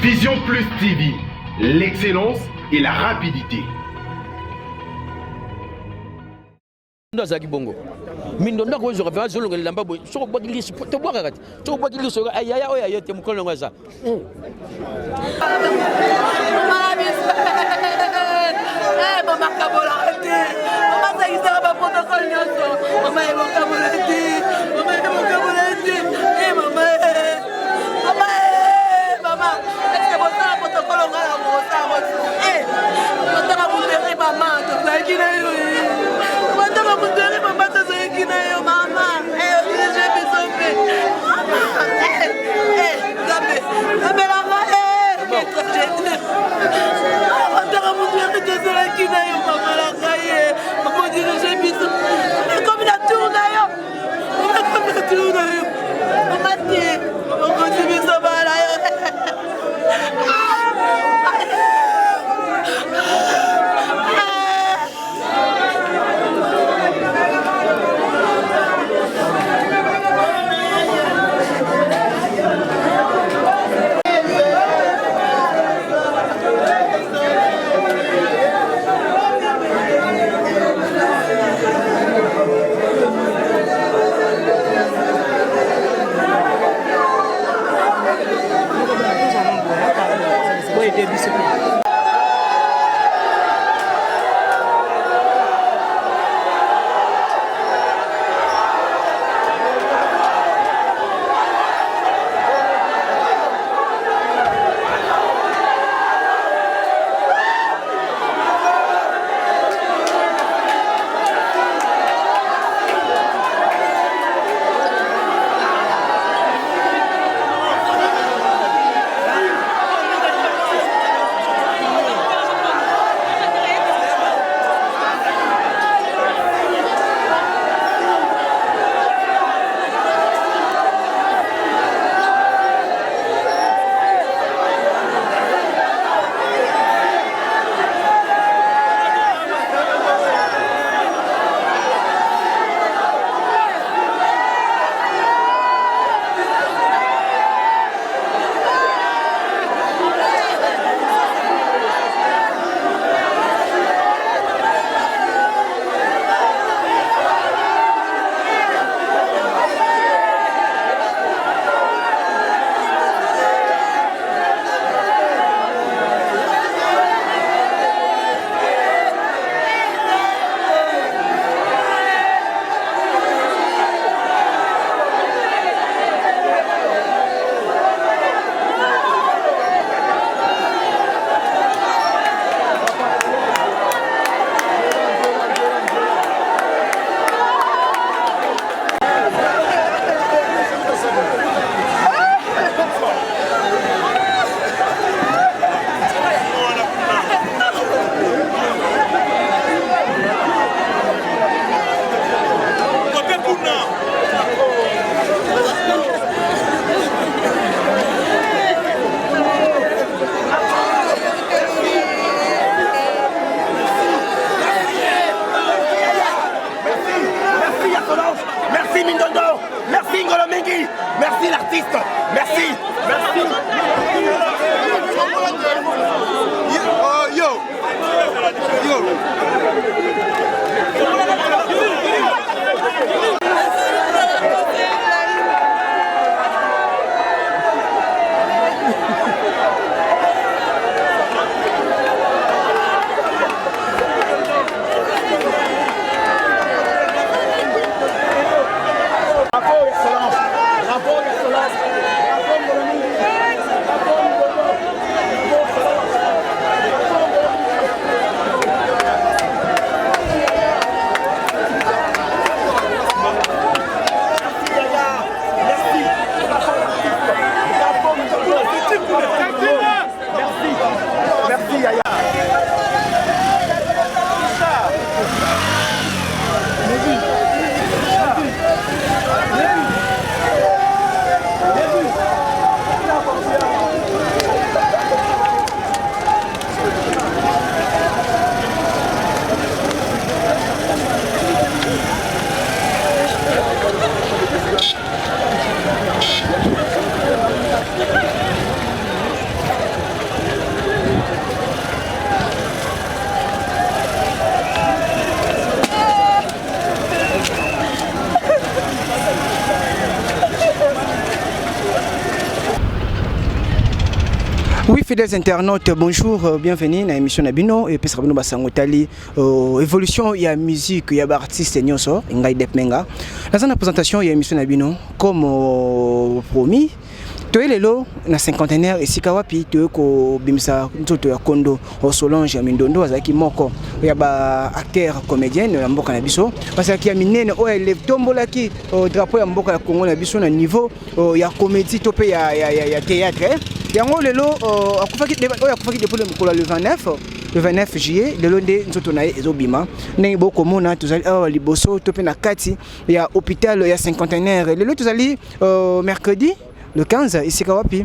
Vision Plus TV, l'excellence et la rapidité. Ndazaki bongo mindondo ko zo refa zo ngel lamba bo so ko bagili to bo kati to bagili so ayaya oya yote mukolo ngwaza mama kabolati mama saisa ba protocol nyoso mama ebo kabolati mama mama est-ce que votre protocole ngala mo sa mo mama muteri mama to sakina yo mama muteri mama to sakina yo mama je besoin mama gabe la ma que tragédie mama muteri to sakina yo mama la gaye mama dirige biso comme la tourne yo mama tie on continue ça va là Merci Mindondo, merci Ngolo Mengi, merci l'artiste, merci, merci. Yo, Oui, fidèles internautes, bonjour, bienvenue dans l'émission Nabino et puis Sabino Basangotali. Évolution, il y a musique, il y a artiste Nyoso, Ngai Depmenga. Dans la présentation, il y a l'émission Nabino, comme promis. Tu es lelo na cinquantenaire ici kawapi tu ko bimisa ntoto ya kondo o Solange ya Mindondo azaki moko ya ba acteur comédienne ya mboka na biso parce que ya minene o ele tombolaki drapeau ya mboka ya Congo na biso na niveau ya comédie to pe ya théâtre yango lelo akufaki depuis le 29 juillet lelo nde ntoto na ezobima ndenge bokomona tozali awa liboso to pe na kati ya hôpital ya cinquantenaire lelo tozali mercredi le 15 ici kawapi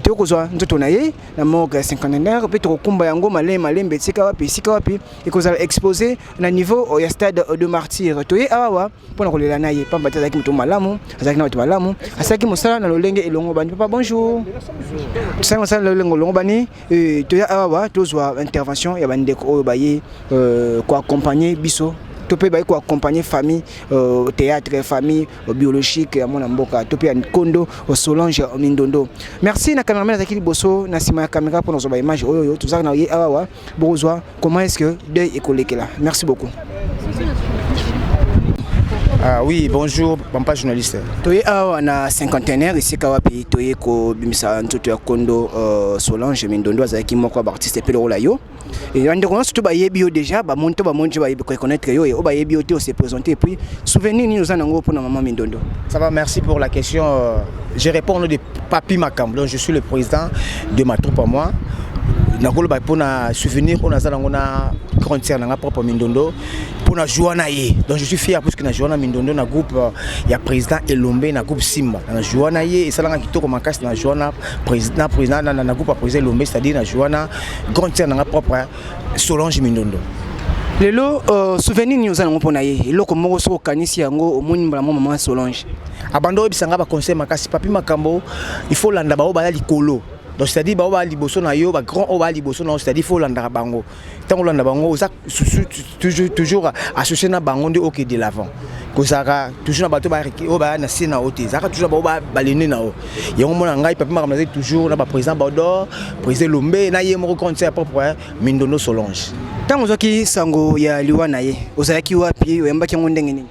tu kozwa nzoto na ye na morgue cinquantenaire pe to kumba yango malembe ici kawapi et kozala exposé na niveau ya stade de martyr to ye awa pona kolela na ye pamba tazaki muto malamu azaki na muto malamu asaki mosala na lolenge elongo bani papa bonjour ça mosala na lolenge elongo bani to ya awa tozwa intervention ya bandeko oyo baye ko accompagner biso topé ba ko accompagner famille théâtre famille biologique ya mona mboka topé Kondo Solange Mindondo. Merci na cameraman Zakili Bosso na sima ya caméra pour nos images oyo tout ça na ye awa bozwa comment est-ce que deuil ekolekela. Merci beaucoup. Ah oui, bonjour, papa journaliste. Toye awa na cinquantenaire ici kawapi toye ko bimisa ntoto ya Kondo Solange Mindondo azaki moko ba artiste pe le yo. Et on commence tout bailler bio déjà ba monto ba connaître yo et o bailler bio on s'est présenté et puis souvenir nous en ango pour maman Mindondo. Ça va, merci pour la question. Je réponds au nom de Papi Makambo. Donc je suis le président de ma troupe à moi. Nakolo ba pour na souvenir on a ça dans na concert na propre Mindondo pour na joana ye. Donc je suis fier parce que na joana Mindondo na groupe il y a président Elombe na groupe Simba. Na joana ye et ça là kitoko makasi na joana président na groupe président Elombe c'est-à-dire na joana concert na propre Solange Mindondo. Lelo souvenir nous allons pour na ye. Loko moko so kanisi yango omoni mbala maman Solange. Abando bisanga ba conseil makasi Papi Makambo il faut landa ba o ba likolo. Donc c'est-à-dire bah liboso na yo ba grand o ba liboso na c'est-à-dire faut landa bango tant landa bango ça toujours associé na bango de OK de l'avant ko saka toujours na bato ba o ba na sina ote saka toujours ba balene na o yango mona ngai Papi Makambo toujours na ba président Baudor président Lombe na ye mo concert propre Mindondo Solange tant ozoki sango ya liwa na ye ozaki wapi oyamba ki ndenge nini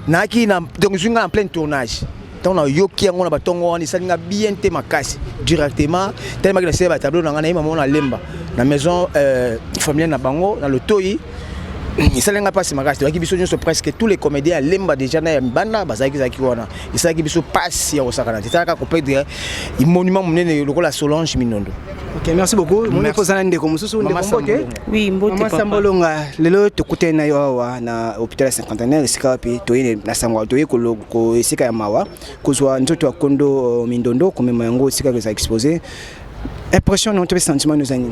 na ki na donc je suis en plein tournage. On a yoki on a batongo on est bien te makasi directement tellement que c'est ba tableau na ngana maman na lemba na maison familiale na bango dans le toyi ça n'a pas si makasi donc biso nyonso presque tous les comédiens lemba déjà na mbanda bazaki zaki wana ça qui biso passe ya osakana c'est ça ka kopedre il monument monene lokola Solange Mindondo. OK, merci beaucoup. Mon épouse ndeko mususu ndeko mbote. Oui, mbote papa. Mama Sambolonga lelo tokute na yo wa na hôpital cinquantenaire isika pi toyine na sangwa toye ko isika ya mawa kozwa ntoto wa Kondo Mindondo komema yango isika ko exposé. Impression non te sentiment nous ani.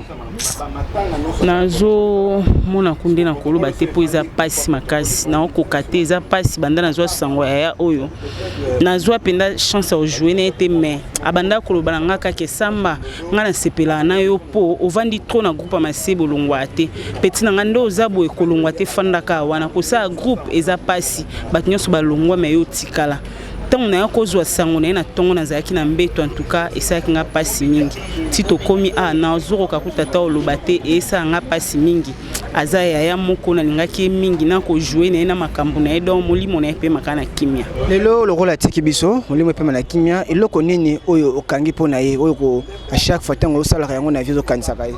Nazo mona kunde na koloba te po eza pasi makasi na okokate eza pasi banda nazo sangwa ya oyo. Nazo penda chance au jouer na été mais abanda koloba ngaka ke samba ngana sepela na yo po ovandi trop na groupe masebo longwa te. Petit na ngando ozabo ekolongwa te fandaka wana ko sa groupe eza pasi batnyoso balongwa me yo tikala. Tant na kozwa sango na tongo na zaki na mbeto en tout cas esaki nga pasi mingi tito komi na zoro kakuta ta olobate esa nga pasi mingi azaya ya moko na lingaki mingi na ko jouer na makambo na edo molimo na epe makana kimia lelo lo rola tiki biso molimo epe na kimia eloko nini oyo okangi pona ye oyo ko à chaque fois tango osala yango na vizo kanisaka ye.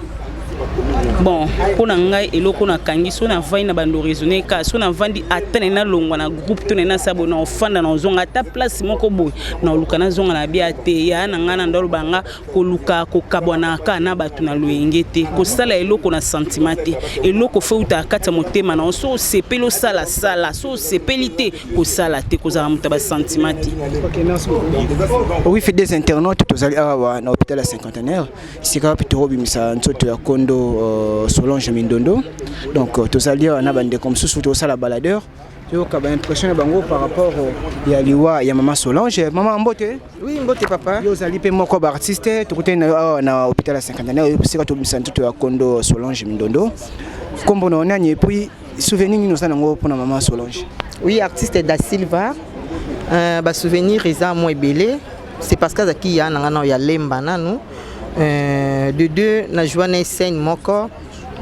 Bon, pour ngai eloko na kangi so na vai na bando raisonner ka so na vandi atene na longwa na groupe to na sabo na ofanda na zonga ta place moko boy na luka na zonga na bia te ya na ngana ndolo banga ko luka ko kabwana ka na batu na loyenge te ko sala eloko na sentiment te eloko fe uta kata motema na so sepelo sala so sepelité ko sala te ko za muta ba sentiment te. OK, merci beaucoup. Oui, fait des internautes tozali awa na hôpital cinquantenaire sika pitoro bimisa ntoto ya Kondo Solange Mindondo. Donc tozali na bande comme sous to la baladeur. Tu as impression bango par rapport ya liwa ya maman Solange. Maman Mbote? Oui, Mbote papa. Yo zali pe moko ba artiste to côté na hôpital cinquantenaire sika to bimisa ntoto ya Kondo Solange Mindondo. Kombo na onani et puis souvenir nous ça nango pour maman Solange. Oui, artiste da Silva. Ba souvenir eza mo ebele. C'est parce que zaki ya nanga na ya lemba nanu. de deux na joie na scène moko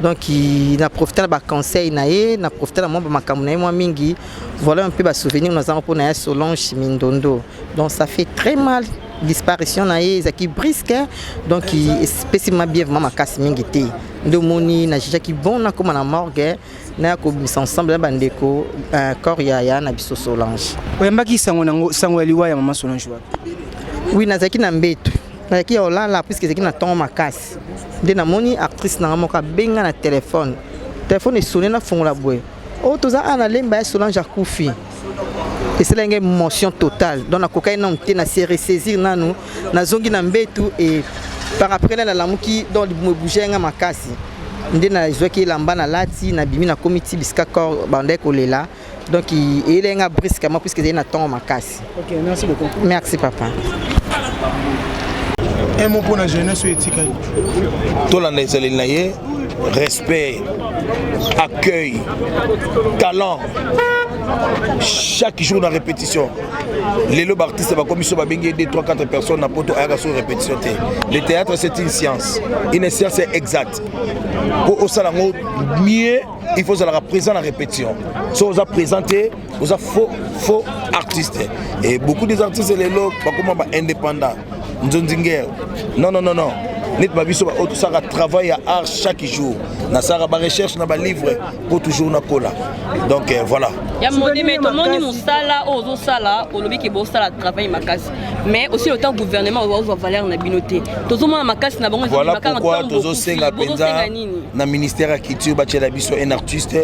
donc il a profité de conseil naé na profité de ma makamuna moi mingi voilà un peu ba souvenir nous avons pour na Solange Mindondo donc ça fait très mal disparition naé zaki brisque donc il spécialement bien vraiment makasi mingi té ndomoni na jija ki bon na comme na morgue na ko bis ensemble na bandeko corps ya na biso Solange oyambaki sango liwa ya mama Solange wapi oui na zaki na mbeto na zaki olala puisque zaki na ton makasi de na moni actrice na moka benga na téléphone sonné na fongola boy o toza ana lemba ya Solange akufi et c'est une émotion totale donc na kokai na mté na se ressaisir nanu na zongi na mbetu et par après la lamuki donc me bouger nga makasi nde na zoki lamba na lati na bimi na comité biska corps bande kolela donc il est nga brusquement puisque c'est na ton makasi. OK, merci beaucoup. Merci papa. Un mot pour la jeunesse éthique. Tout l'année, respect, accueil, talent. Chaque jour dans la répétition. Les lots artistes va comme ils sont 2-3-4 personnes dans poto à la répétition. Le théâtre c'est une science exacte. Pour au salon mieux, il faut être présent à la répétition. Si vous présenter, vous êtes faux artistes. Et beaucoup des artistes les lots pas comment indépendants. Non. Net babiso tout ça travail à art chaque jour. Na sara ba recherche na ba livre pour toujours na kola. Donc voilà. Ya moni mais tout le monde nous sala ozo sala au lobby qui bo sala travail makasi. Mais aussi le temps gouvernement ozo valeur na binoté. Tozo mona makasi na bango voilà pourquoi tozo senga penza na ministère à culture ba tchela biso un artiste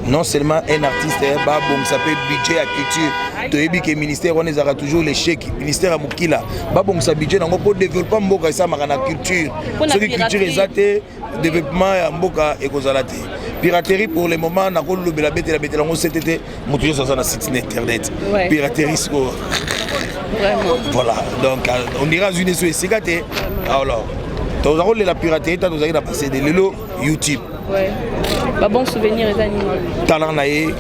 non seulement un artiste ba bon ça peut budget à culture. Toyebi que ministère on ezara toujours les chèques ministère à mukila ba bon ça budget nango pour développer mboka ça makana culture. Ce qui culture exacte développement ya mboka ekozalate piraterie pour le moment na ko lobela betela betela ngo CTT moto sur na site internet piraterie sko vraiment voilà donc on ira une sur sikate alors tu as la piraterie tu as passé de lelo YouTube pas bon souvenir les animaux talent naé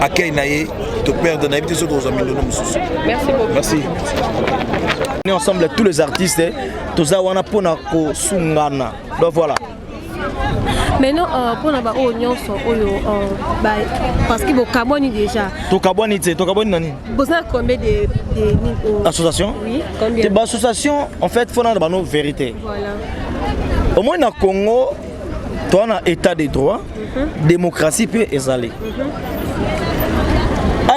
accueil naé te perdre na habité sur nos amis de nous merci beaucoup merci on est ensemble tous les artistes tous wana pona ko sungana donc voilà. Maintenant pour na ba oignon so oyo parce que bokaboni déjà to kaboni nani besoin combien de association oui combien de association en fait faut na ba no vérité voilà au moins na Congo toi na état de droit démocratie peut ezali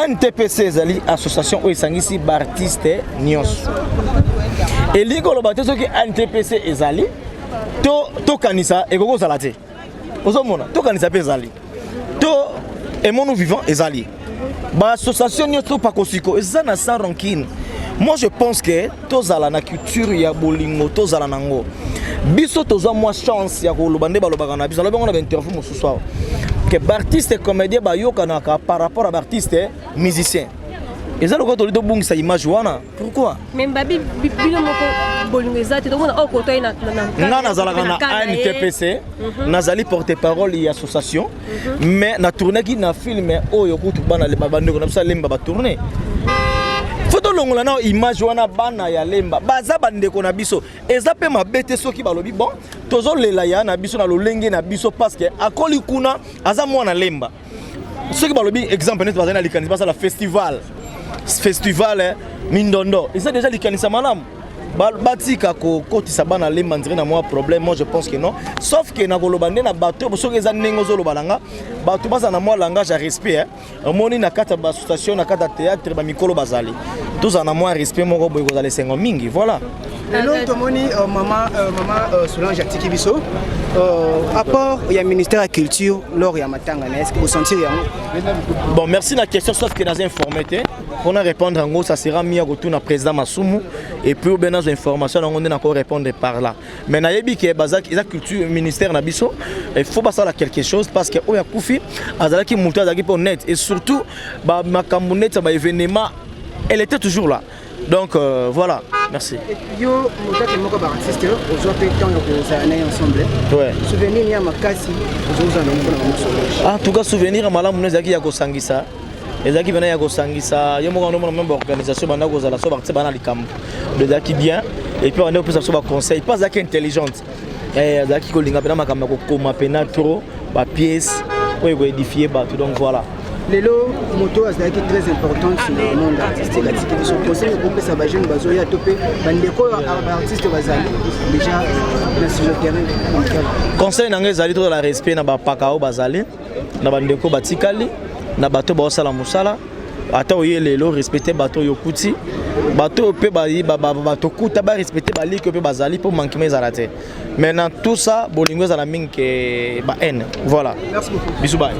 NTPC ezali association o esangisi ba artiste nyonso et ligolo ba te soki NTPC ezali to kanisa et koko salate ozomona to kanisa pe ezali to emono vivant ezali ba association nyonso pa kosiko ezana sans rancune. Moi je pense que tozala na culture ya bolingo tozala nango biso toza moi chance ya koloba nde balobaka na biso balobaka na interview mosusu que artiste comédien ba yokana par rapport à artiste musicien. Et ça le côté de bon ça image wana pourquoi même babi bino moko bolingo ezate donc on côté na nazalaka na ANTPC nazali porte-parole et association mais na tourner qui na film oyo kutu bana le babandeko na bisa lemba ba tourner photo longola na image wana bana ya lemba baza bandeko na biso ezape mabete soki balobi bon tozo lela ya na biso na lolenge na biso parce que akoli kuna aza mwana lemba soki balobi exemple net bazana likanisa basa la festival Mindondo et ça déjà likanisa malamu batika ko kotisa bana lemba ndire na moi problème moi je pense que non sauf que na koloba nde na bato soki eza nengo zo lobalanga bato basa na moi langage à respect moni na kata ba association na kata théâtre ba mikolo bazali tous en moi respect moko boy kozale sengo mingi voilà. Alors tomoni maman Solange atiki biso apport il y a ministère de la culture lors ya matanga est-ce que vous sentir bon merci la question sauf que dans informé on a répondre en gros ça sera mis à retour na président Masumu et puis ben dans information on est encore répondre par là mais na yebi que bazak la culture ministère na biso il faut passer à quelque chose parce que oya kufi azala ki multa azaki pour net et surtout ba makambo net ba événement elle était toujours là. Donc voilà, merci. Yo motaki moko ba artiste ozo pe temps ko za na ensemble. Ouais. Souvenir ya makasi ozo za na moko na Solange. Ah, tout cas souvenir malamu nezaki ya kosangisa. ezaki bana ya kosangisa yo moko nomona même organisation bana kozala so parti bana likambo ezaki bien et puis on a plus ba conseil pas zaki intelligente ezaki kolinga pena makambo ko koma pena trop ba pièce oyo ko édifier bato donc voilà. Lelo moto azalaki très importante sur le monde artistique atiki biso conseil kopesa ba jeune bazo ya topé bandeko artiste bazali déjà na sur le terrain. Conseil nanga ezali to la respect na ba pakao bazali na bandeko batikali na bato ba osala musala ata oye lelo respecter bato yokuti bato pe bato kuta ba respecter bali que pe bazali pour manquer mes arrêtés. Maintenant tout ça bolingo za la mingi ke ba haine. Voilà. Merci beaucoup. Bisous bye.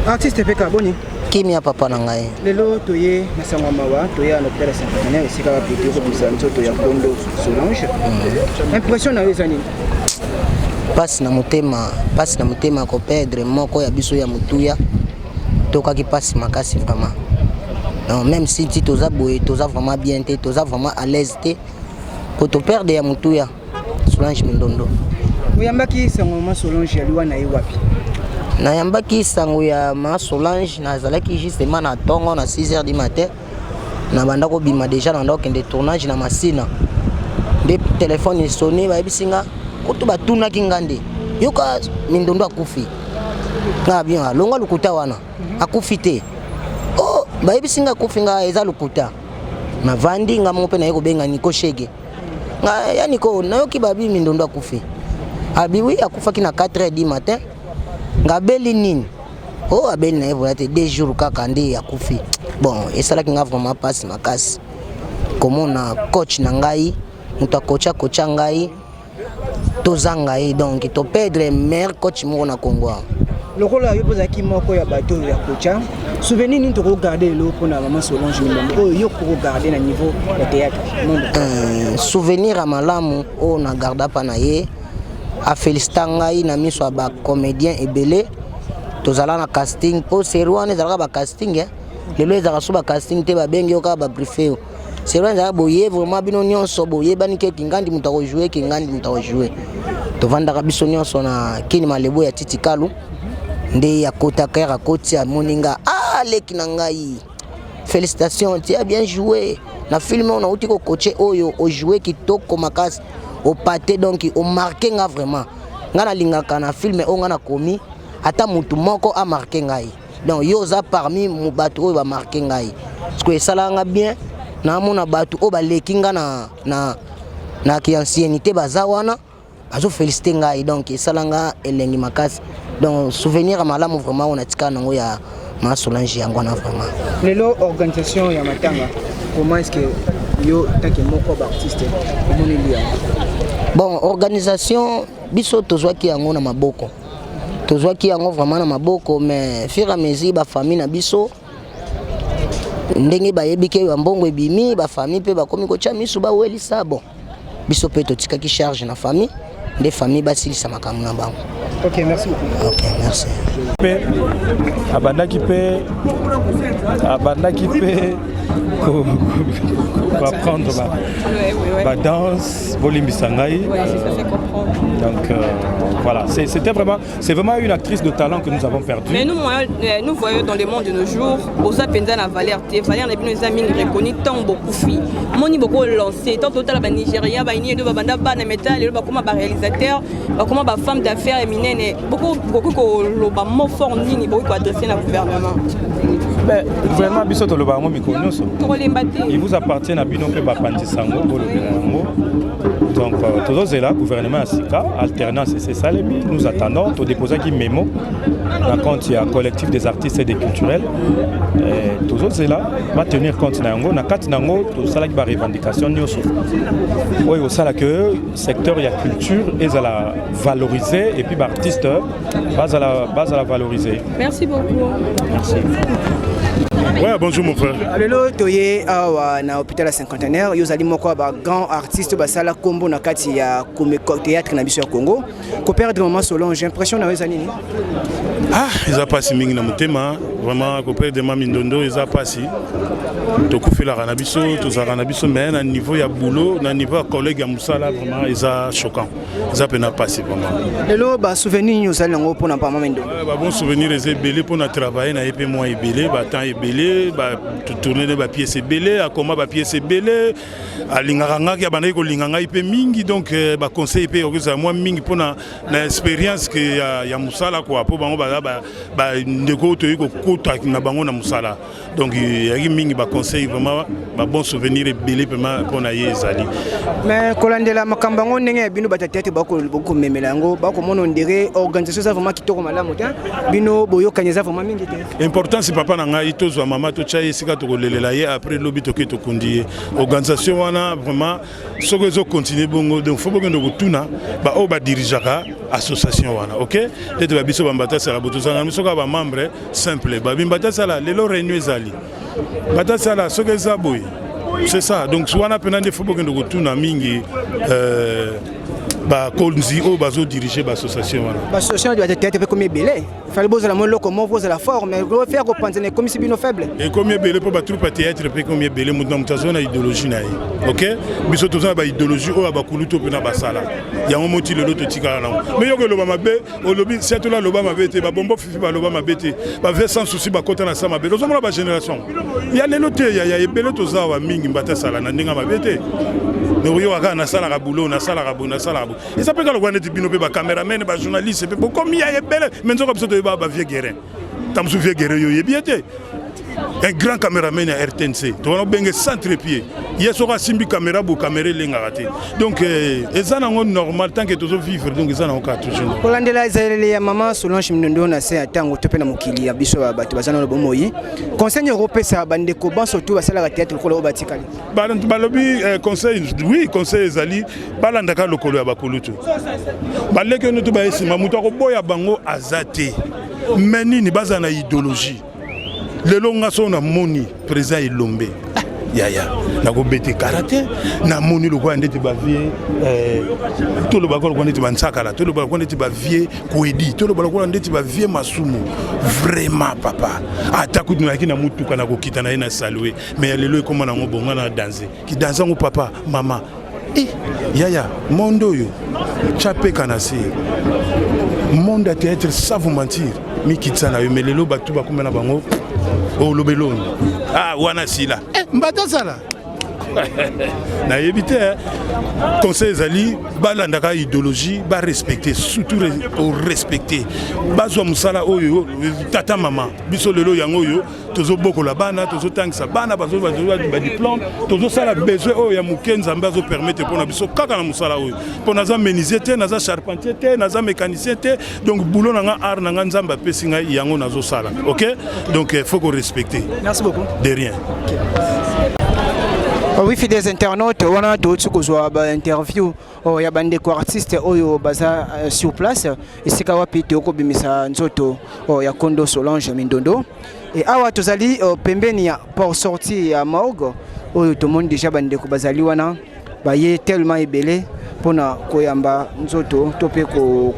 Artiste Peka Boni kimia papa na ngai lelo toye na sangwa mawa toye na hôtel Saint-Antoine esika ba plutôt ko bisa nzoto ya Kondo Solange impression na wezani pasi na motema ko perdre moko ya biso ya mutuya tokaki pasi makasi vraiment. Non, même si tu as vraiment bien, tu as vraiment à l'aise, pour te perdre ya mutuya Solange Mindondo. Oyambaki sango ma Solange aliwa na iwapi? Na yambaki sango ya ma Solange na zalaki justement na tongo na 6h du matin. Na banda ko bima déjà na ndoko de tournage na masina. Des téléphones sonné ba bisinga kutu batuna kingande. Yoka Mindondo akufi. Na bien longa lukuta wana. Akufi te. Bayibisinga kufinga eza luputa na vandi nga mope na yeko benga niko shege nga yani ko nayoki babi Mindondo akufi abiwi akufa kina 4h du matin nga beli nini abeli na yevo ate 2 jours kaka ndi akufi bon esala kinga vraiment passe makasi komona coach na ngai muta kocha ngai tozanga donc to perdre meilleur coach mo na Congo. Lokola yo pozaki moko ya bato ya kocha souvenir ni to regarder lo pona maman Solange Mindondo yo ko regarder na niveau ya théâtre souvenir à malamu o na garda pa na ye a félicitanga na miso ba comédien ebele tozala na casting po serwane zalaka ba casting lelo ezaka so ba casting te ba bengi oka ba briefé serwane za boye vraiment bino nyonso boye bani ke kingandi mutako jouer to vanda biso nyonso na kini malebo ya Titikalu nde ya kota kera koti ya moninga leki na ngai félicitations tu as bien joué na film on a uti ko coacher oyo o jouer kitoko makasi o pâté donc o marqué nga vraiment nga na lingaka na film o nga na komi ata mutu moko a marqué ngai donc yo za parmi mu batu oyo ba marqué ngai parce que sala nga bien na mona batu o ba leki nga na ki ancienneté bazawana azo féliciter ngai donc sala nga elengi makasi. Donc souvenir à malamu vraiment on a tika nango ya ma Solange yango na vraiment. Lelo organisation ya matanga comment est-ce que yo take moko ba artiste comment liya? Bon organisation biso tozwaki yango na maboko. Tozwaki yango vraiment na maboko mais fur et à mesure ba famille na biso ndenge ba yebike ya mbongo ebimi ba famille pe ba komi ko cha misu ba welisa bon. Biso pe to tika ki charge na famille des familles basilisa makambo na bango. Ok, merci beaucoup. Ok, merci. Abandaki pe va prendre ma danse, Bolimbisa Ngai. Donc voilà, c'est vraiment une actrice de talent que nous avons perdue. Mais nous voyons dans le monde de nos jours, Oza Penza na Valère nous amis reconnus tant beaucoup filles. Moni beaucoup lancé, tant total ba Nigeria, ba ini de banda ba na métal, ba comme ba réalisateur, ba comme ba femme d'affaires éminente, beaucoup le ba mot fort ni beaucoup adressé au gouvernement. Mais le gouvernement biso to le ba mo mikonyo so. Il vous appartient à bino pe ba pantisango bolo. Donc tous là gouvernement Asika alternance c'est ça nous attendons to déposer qui mémo dans compte il y a collectif des artistes et des culturels tous là va tenir compte na yango na kati nango to sala ki ba revendication nyoso. Oui au sala que secteur il y a culture et à la valoriser et puis ba artiste base à la valoriser. Merci beaucoup. Merci. Ouais, bonjour mon frère. Lelo toye awa na hôpital cinquantenaire yo zali moko ba grand artiste basala kombo na kati ya théâtre na biso ya Congo. Ko perdre moment Solange, j'ai l'impression na weza nini? Ah, ils a passé mingi na mutema, vraiment ko perdre mama Mindondo, ils a passé. To kufela kana biso, to za kana biso mais na niveau ya boulot, na niveau collègue ya musala vraiment ils a choquant. Ils a peine passé vraiment. Lelo ba souvenir yo zali ngo pona pa mama Mindondo. Ba bon souvenir les belé pour na travailler na épée moi belé, ba temps belé, ba tourner les pièces belé, a comment ba pièces belé, a linganga ya bana ko linganga épée mingi donc ba conseil épée okuza moi mingi pona na expérience que ya musala quoi pour bango ba ndeko to yiko kota na bango na musala. Donc il y a mingi ba conseil vraiment ba bon souvenir belé pona yezali. Mais kolandela makambango ndenge bino batatete bako memela yango bako mono ndere organisation ça vraiment kitoko malamu ta bino boyo kanyeza vraiment mingi te. Important c'est papa na ngai tozwa mama to chaye sika to kolelela ye après lobi to ke to kundi organisation wana vraiment soko zo continuer bongo donc faut bongo ndokutuna ba o ba dirigeaka association wana OK tete ba biso bambata sala botozanga misoka ba membre simple ba bimbata sala lelo réunion ezali bata sala soko ezaboy c'est ça donc soana penande faut bongo ndokutuna mingi ba konzi o bazo diriger ba association wana ba association doit être comme belé fallait boza la molo comment vous la forme mais faire reprendre comme si bino faible et combien belé pour ba troupe théâtre pe combien belé mutam tazona idéologie na OK biso tozona ba idéologie o ba kuluto pe na basala ya mo moti lelo to tikala na mais yo ke loba mabe o lobi c'est là loba mabe te ba bombo fifi ba loba mabe te ba ve sans souci ba kota na sa mabe lozo mo ba génération ya lelo te ya ebele tozawa mingi mbata sala na ndinga mabe te mais yo aka na sala ka boulot na sala ka bona sala et ça peut que le gouvernement de bino pe ba cameraman ba journaliste pe comme il y a ebele mais nzo biso to ba vieux guerre tamsu vieux guerre yo yebiete un grand caméraman à RTNC to wana benge centre-pied yeso ka simbi caméra bo caméra lenga raté donc ezana ngo normal tant que tozo vivre donc ezana ngo ka toujours kolandela ezalele ya mama Solange Mindondo na se atango to pe na mokili ya biso bato bazana no bomoyi conseil européen bande ko ban surtout basala ka théâtre ko lo batikali balobi conseil oui conseil ezali balanda ka lokolo ya bakulutu baleke no to ba esima muto ko boya bango azate menini bazana idéologie lelo ngaso na moni président Ilombe yaya na ko bete karaté na moni lo kwa ndete ba vie to lo ba ko ndete ba nsakala to lo ba ko ndete ba vie koedi to lo ba ko ndete ba vie masumu vraiment papa atakutu na kina mutuka na ko kitana ina saluer mais lelo ko mona ngo bonga na danser ki danser ngo papa mama yaya mondo yo chapé kanasi monde a théâtre sans vous mentir mi kitsana yo mais lelo batu ba komena bango oh lobelon ah wana sila mbata sala na éviter conseil zali balandaka idéologie ba respecter surtout au respecter bazwa musala oyo tata mama biso lelo yango yo tozo bokola bana tozo tangisa bana bazo ba diplôme tozo sala besoin oyo ya mukenza mbazo permettre pona biso kaka na musala oyo pona za menuisier te na za charpentier te na za mécanicien te donc boulot nanga art nanga nzamba pesinga yango nazo sala OK donc il faut qu'on respecter. Merci beaucoup de rien. Oui, fidèles internautes, on a d'autres interview ya bande ko artiste oyo baza sur place esika wapi toko bimisa nzoto ya Kondo Solange Mindondo et awa tozali pembeni ya pour sortir ya morgue oyo tout le monde déjà bande ko bazali wana baye tellement ebele pona koyamba nzoto to pe ko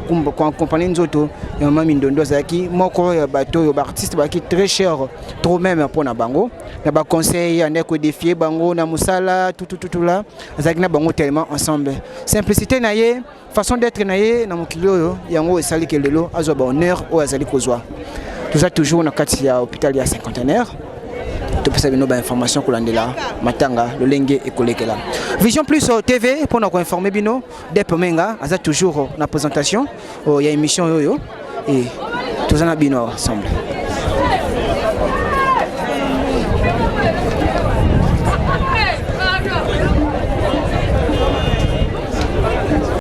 accompagner nzoto ya mama Mindondo zaki moko ya bato yo artiste baki très cher trop même pona bango na ba conseil ane ko défier bango na musala tout là zaki na bango tellement ensemble simplicité na ye façon d'être na ye na mokili oyo yango esali kelelo azwa ba honneur o azali kozwa tout ça toujours na kati ya hôpital ya cinquantenaire to pesa bino ba information kolandela matanga lolenge ekolekela Vision Plus TV pour nous informer bino Dep Menga aza toujours na présentation ya émission yoyo et tous en bino ensemble.